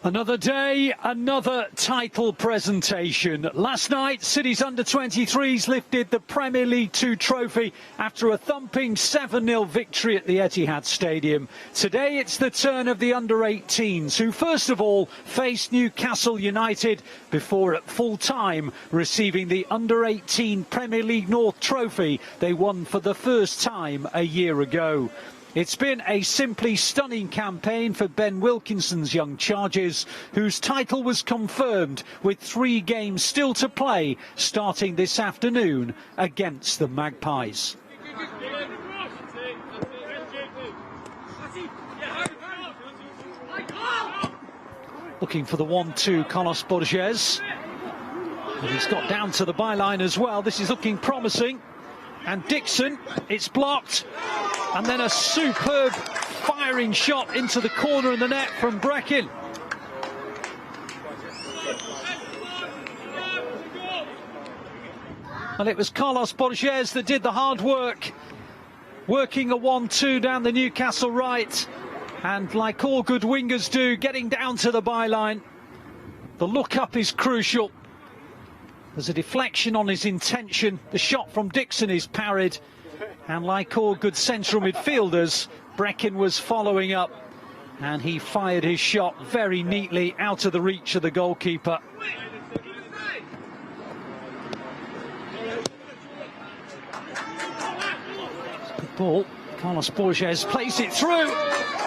Another day, another title presentation. Last night, City's under-23s lifted the Premier League 2 trophy after a thumping 7-0 victory at the Etihad Stadium. Today, it's the turn of the under-18s, who first of all faced Newcastle United before at full-time receiving the under-18 Premier League North trophy they won for the first time a year ago. It's been a simply stunning campaign for Ben Wilkinson's young Chargers, whose title was confirmed with 3 games still to play, starting this afternoon against the Magpies. Looking for the 1-2, Carlos Borges. And he's got down to the byline as well. This is looking promising. And Dixon, it's blocked. And then a superb firing shot into the corner of the net from Breckin. And it was Carlos Borges that did the hard work, working a 1-2 down the Newcastle right. And like all good wingers do, getting down to the byline. The look up is crucial. There's a deflection on his intention. The shot from Dixon is parried. And like all good central midfielders, Breckin was following up. And he fired his shot very neatly out of the reach of the goalkeeper. Good ball. Carlos Borges plays it through.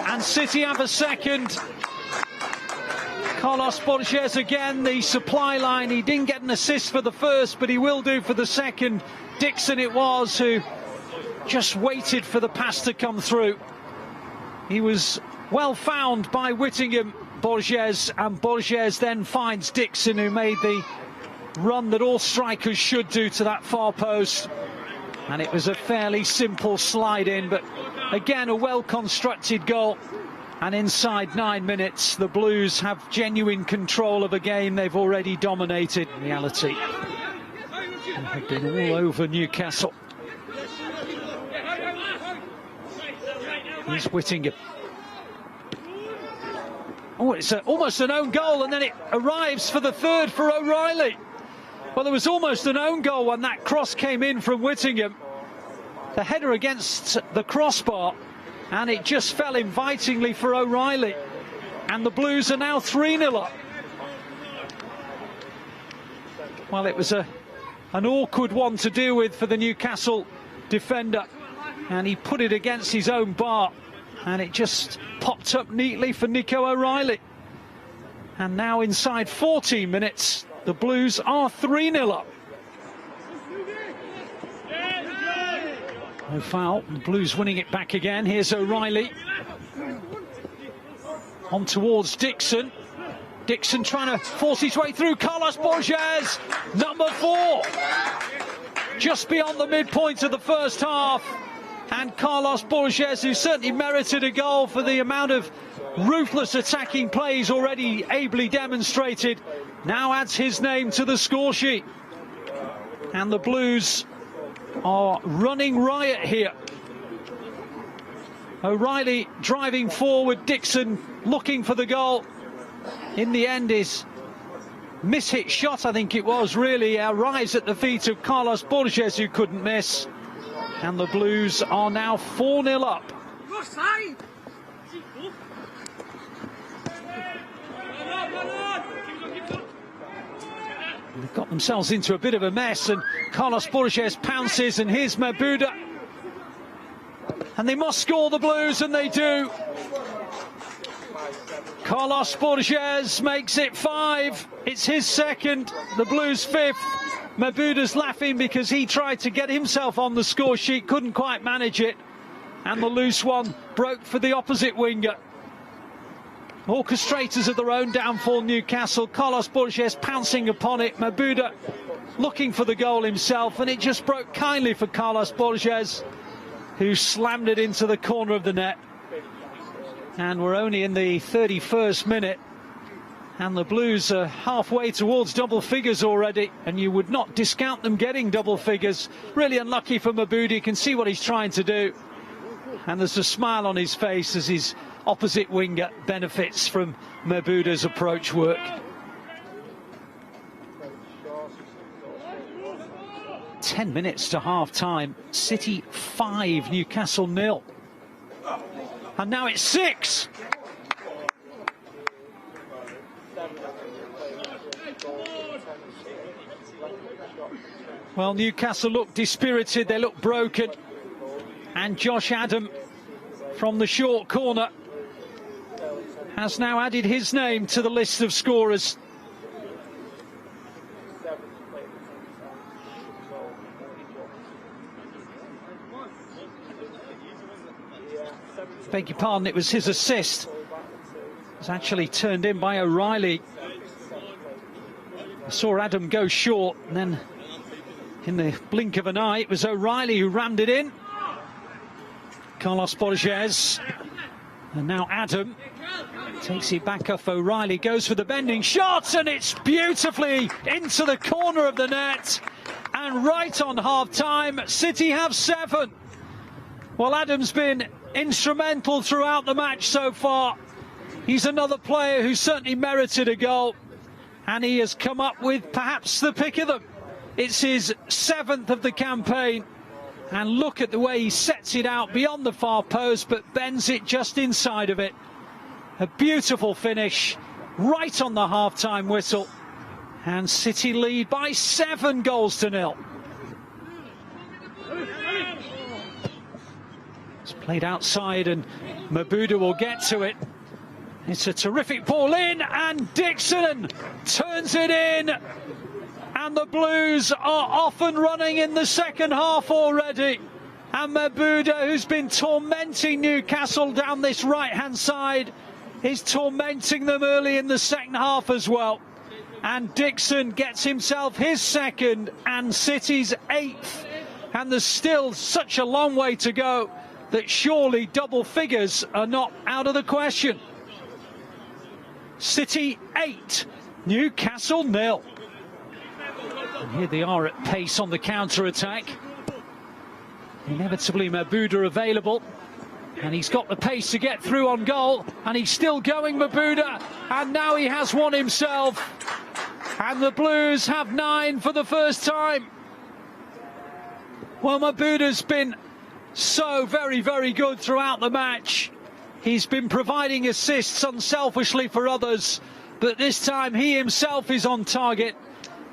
And City have a second. Carlos Borges again, the supply line. He didn't get an assist for the first, but he will do for the second. Dixon it was who just waited for the pass to come through. He was well found by Whittingham, Borges, and Borges then finds Dixon, who made the run that all strikers should do to that far post. And it was a fairly simple slide in, but again a well-constructed goal. And inside 9 minutes, the Blues have genuine control of a game they've already dominated. In reality, they've been all over Newcastle. Here's Whittingham. Oh, it's almost an own goal, and then it arrives for the third for O'Reilly. Well, there was almost an own goal when that cross came in from Whittingham. The header against the crossbar, and it just fell invitingly for O'Reilly. And the Blues are now 3-0 up. Well, it was an awkward one to deal with for the Newcastle defender. And he put it against his own bar. And it just popped up neatly for Nico O'Reilly. And now inside 14 minutes, the Blues are 3-0 up. No foul, the Blues winning it back again. Here's O'Reilly. On towards Dixon. Dixon trying to force his way through. Carlos Borges, number 4. Just beyond the midpoint of the first half. And Carlos Borges, who certainly merited a goal for the amount of ruthless attacking plays already ably demonstrated, now adds his name to the score sheet. And the Blues are running riot here. O'Reilly driving forward, Dixon looking for the goal. In the end, his mishit shot, I think it was, really arrives at the feet of Carlos Borges, who couldn't miss. And the Blues are now 4-0 up. They've got themselves into a bit of a mess, and Carlos Borges pounces, and here's Mabuda. And they must score, the Blues, and they do. Carlos Borges makes it 5. It's his second, the Blues' 5th. Mabuda's laughing because he tried to get himself on the score sheet, couldn't quite manage it. And the loose one broke for the opposite winger. Orchestrators of their own downfall, Newcastle. Carlos Borges pouncing upon it. Mabuda looking for the goal himself, and it just broke kindly for Carlos Borges, who slammed it into the corner of the net. And we're only in the 31st minute, and the Blues are halfway towards double figures already, and you would not discount them getting double figures. Really unlucky for Mabuda. You can see what he's trying to do, and there's a smile on his face as he's opposite winger benefits from Mabuda's approach work. 10 minutes to half-time. City 5, Newcastle 0. And now it's 6. Well, Newcastle look dispirited, they look broken. And Josh Adam from the short corner has now added his name to the list of scorers. Beg your pardon, it was his assist. It was actually turned in by O'Reilly. I saw Adam go short, and then in the blink of an eye, it was O'Reilly who rammed it in. Carlos Borges. And now Adam takes it back off O'Reilly, goes for the bending shot, and it's beautifully into the corner of the net. And right on half-time, City have 7. Well, Adam's been instrumental throughout the match so far. He's another player who certainly merited a goal, and he has come up with perhaps the pick of them. It's his 7th of the campaign, and look at the way he sets it out beyond the far post but bends it just inside of it. A beautiful finish right on the half-time whistle, and City lead by 7 goals to 0. It's played outside and Mabuda will get to it. It's a terrific ball in, and Dixon turns it in. And the Blues are off and running in the second half already. And Mabuda, who's been tormenting Newcastle down this right-hand side, is tormenting them early in the second half as well. And Dixon gets himself his 2nd and City's 8th. And there's still such a long way to go that surely double figures are not out of the question. City 8, Newcastle 0. And here they are at pace on the counter-attack. Inevitably Mabuda available, and he's got the pace to get through on goal, and he's still going, Mabuda, and now he has one himself, and the Blues have 9 for the first time. Well, Mabuda's been so very, very good throughout the match. He's been providing assists unselfishly for others, but this time he himself is on target,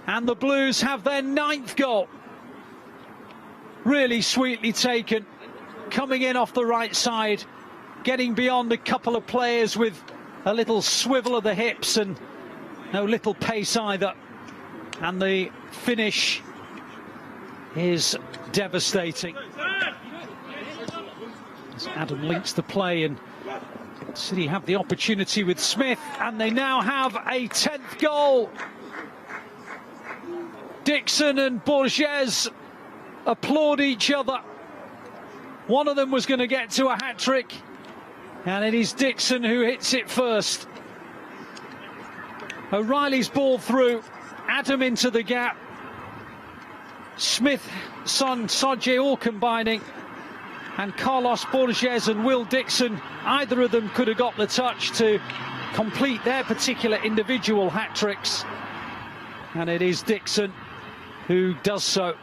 and the Blues have their 9th goal. Really sweetly taken, coming in off the right side, getting beyond a couple of players with a little swivel of the hips and no little pace either. And the finish is devastating. As Adam links the play, and City have the opportunity with Smith, and they now have a 10th goal. Dixon and Borges applaud each other. One of them was going to get to a hat-trick, and it is Dixon who hits it first. O'Reilly's ball through, Adam into the gap. Smith, Son, Sodje all combining, and Carlos Borges and Will Dixon, either of them could have got the touch to complete their particular individual hat-tricks. And it is Dixon who does so.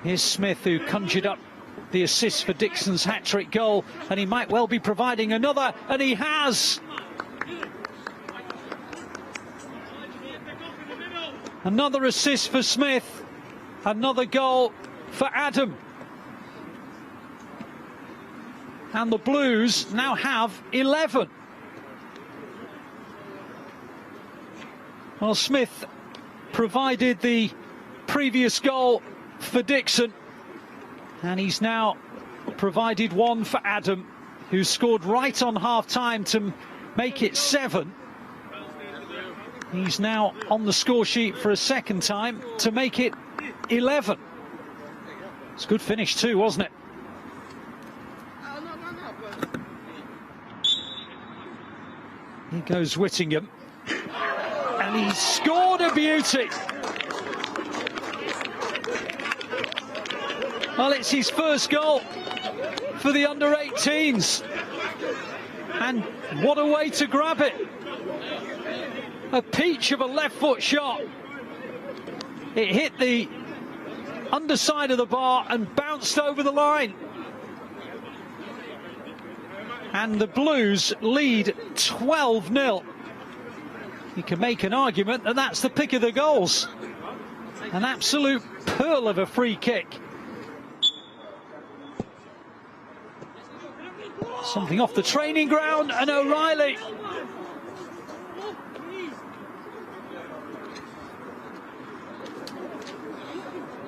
Here's Smith, who conjured up the assist for Dixon's hat-trick goal, and he might well be providing another, and he has. Another assist for Smith, another goal for Adam. And the Blues now have 11. Well, Smith provided the previous goal for Dixon, and he's now provided one for Adam, who scored right on half-time to make it 7. He's now on the score sheet for a second time to make it 11. It's a good finish too, wasn't it? Here goes Whittingham, and he's scored a beauty. Well, it's his first goal for the under-18s. And what a way to grab it. A peach of a left foot shot. It hit the underside of the bar and bounced over the line. And the Blues lead 12-0. You can make an argument that that's the pick of the goals. An absolute pearl of a free kick. Something off the training ground, and O'Reilly.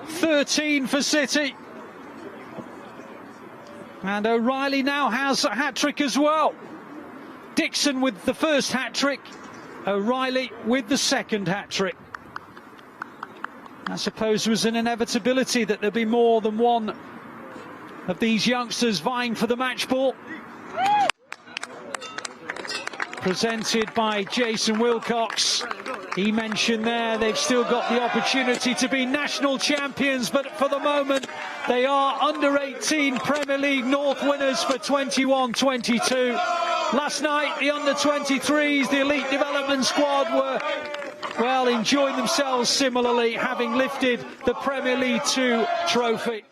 For City. And O'Reilly now has a hat-trick as well. Dixon with the first hat-trick, O'Reilly with the second hat-trick. I suppose there was an inevitability that there'd be more than one of these youngsters vying for the match ball. Presented by Jason Wilcox. He mentioned there they've still got the opportunity to be national champions, but for the moment they are under-18 Premier League North winners for 21-22. Last night the under-23s, the elite development squad, were, well, enjoying themselves similarly, having lifted the Premier League 2 trophy.